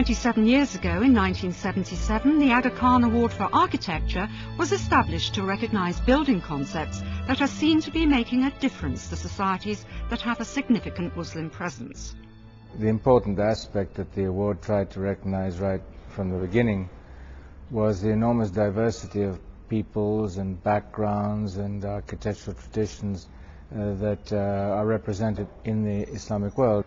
27 years ago, in 1977, the Aga Khan Award for Architecture was established to recognize building concepts that are seen to be making a difference to societies that have a significant Muslim presence. The important aspect that the award tried to recognize right from the beginning was the enormous diversity of peoples and backgrounds and architectural traditions that are represented in the Islamic world.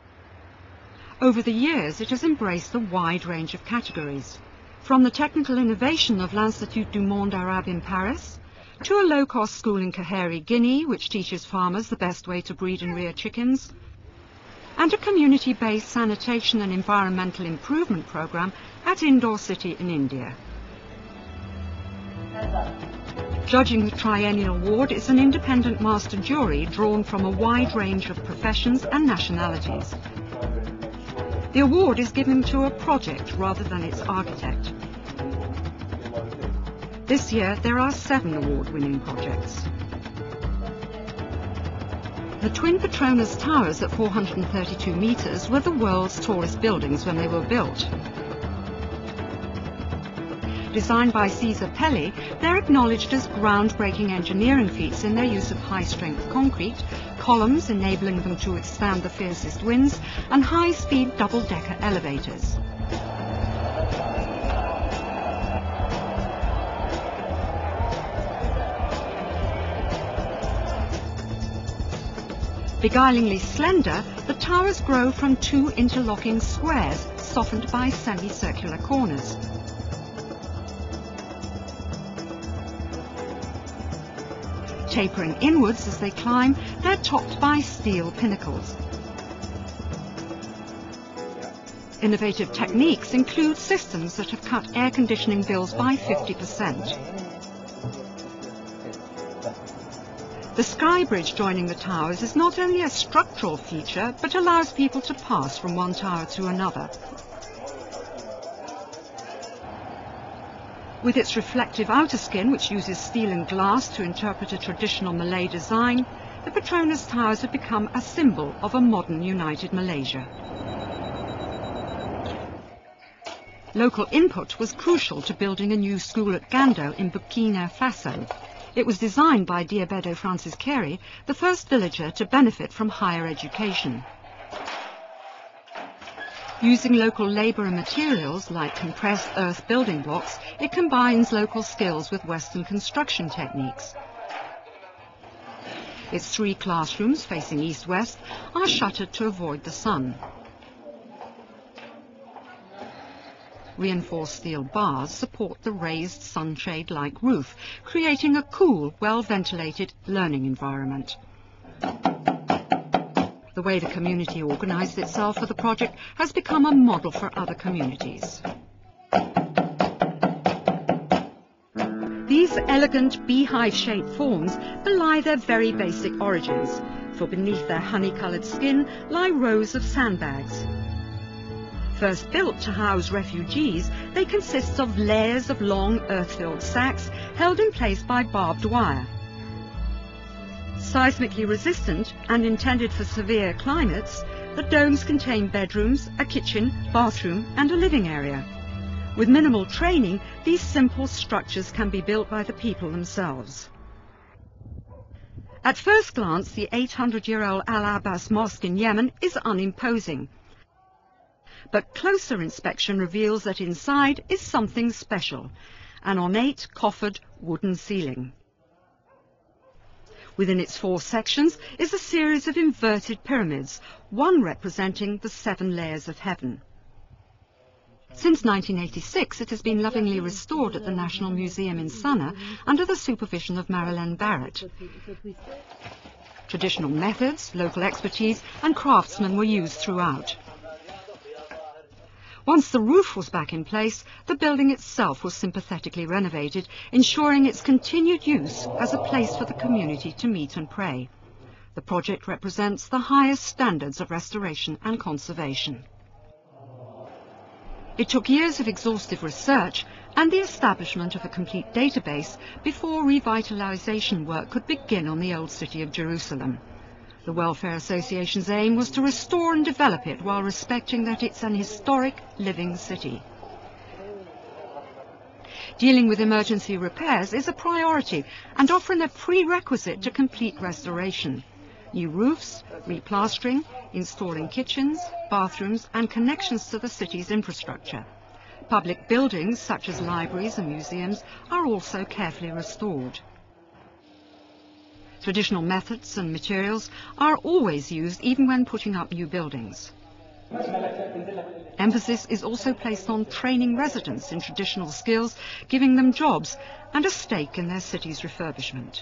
Over the years, it has embraced a wide range of categories, from the technical innovation of l'Institut du Monde Arabe in Paris, to a low-cost school in Kaheri, Guinea, which teaches farmers the best way to breed and rear chickens, and a community-based sanitation and environmental improvement program at Indore City in India. Judging the triennial award is an independent master jury drawn from a wide range of professions and nationalities. The award is given to a project rather than its architect. This year there are 7 award-winning projects. The twin Petronas towers at 432 meters were the world's tallest buildings when they were built. Designed by Cesar Pelli, they're acknowledged as groundbreaking engineering feats in their use of high-strength concrete, columns enabling them to withstand the fiercest winds, and high-speed double-decker elevators. Beguilingly slender, the towers grow from 2 interlocking squares, softened by semicircular corners. Tapering inwards as they climb, they're topped by steel pinnacles. Innovative techniques include systems that have cut air conditioning bills by 50%. The sky bridge joining the towers is not only a structural feature, but allows people to pass from one tower to another. With its reflective outer skin, which uses steel and glass to interpret a traditional Malay design, the Petronas towers have become a symbol of a modern united Malaysia. Local input was crucial to building a new school at Gando in Burkina Faso. It was designed by Diabedo Francis Carey, the first villager to benefit from higher education. Using local labour and materials like compressed earth building blocks, it combines local skills with Western construction techniques. Its 3 classrooms, facing east-west, are shuttered to avoid the sun. Reinforced steel bars support the raised sunshade-like roof, creating a cool, well-ventilated learning environment. The way the community organised itself for the project has become a model for other communities. These elegant beehive-shaped forms belie their very basic origins, for beneath their honey-coloured skin lie rows of sandbags. First built to house refugees, they consist of layers of long earth-filled sacks held in place by barbed wire. Seismically resistant and intended for severe climates, the domes contain bedrooms, a kitchen, bathroom and a living area. With minimal training, these simple structures can be built by the people themselves. At first glance, the 800-year-old Al-Abbas Mosque in Yemen is unimposing. But closer inspection reveals that inside is something special, an ornate, coffered wooden ceiling. Within its 4 sections is a series of inverted pyramids, one representing the 7 layers of heaven. Since 1986, it has been lovingly restored at the National Museum in Sana'a under the supervision of Marilyn Barrett. Traditional methods, local expertise and craftsmen were used throughout. Once the roof was back in place, the building itself was sympathetically renovated, ensuring its continued use as a place for the community to meet and pray. The project represents the highest standards of restoration and conservation. It took years of exhaustive research and the establishment of a complete database before revitalization work could begin on the old city of Jerusalem. The Welfare Association's aim was to restore and develop it while respecting that it's an historic living city. Dealing with emergency repairs is a priority and often a prerequisite to complete restoration. New roofs, replastering, installing kitchens, bathrooms and connections to the city's infrastructure. Public buildings such as libraries and museums are also carefully restored. Traditional methods and materials are always used even when putting up new buildings. Emphasis is also placed on training residents in traditional skills, giving them jobs and a stake in their city's refurbishment.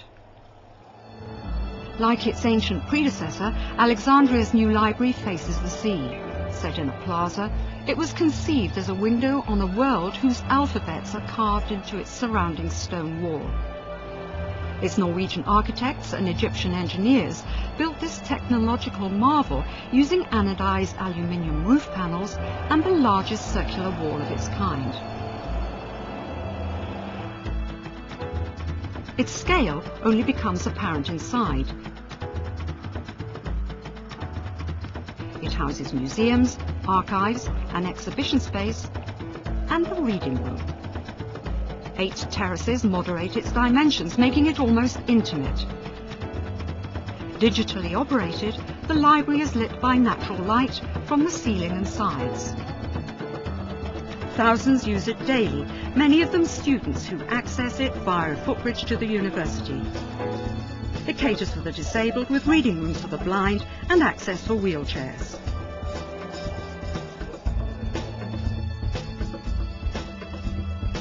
Like its ancient predecessor, Alexandria's new library faces the sea. Set in a plaza, it was conceived as a window on a world whose alphabets are carved into its surrounding stone wall. Its Norwegian architects and Egyptian engineers built this technological marvel using anodized aluminium roof panels and the largest circular wall of its kind. Its scale only becomes apparent inside. It houses museums, archives, an exhibition space, and the reading room. 8 terraces moderate its dimensions, making it almost intimate. Digitally operated, the library is lit by natural light from the ceiling and sides. Thousands use it daily, many of them students who access it via a footbridge to the university. It caters for the disabled with reading rooms for the blind and access for wheelchairs.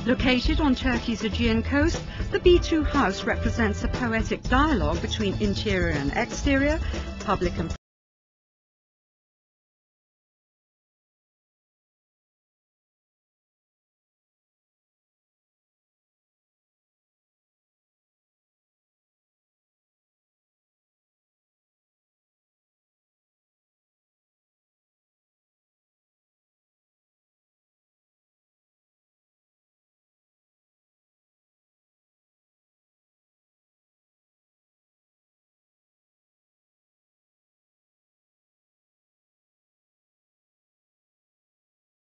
Located on Turkey's Aegean coast, the B2 house represents a poetic dialogue between interior and exterior, public and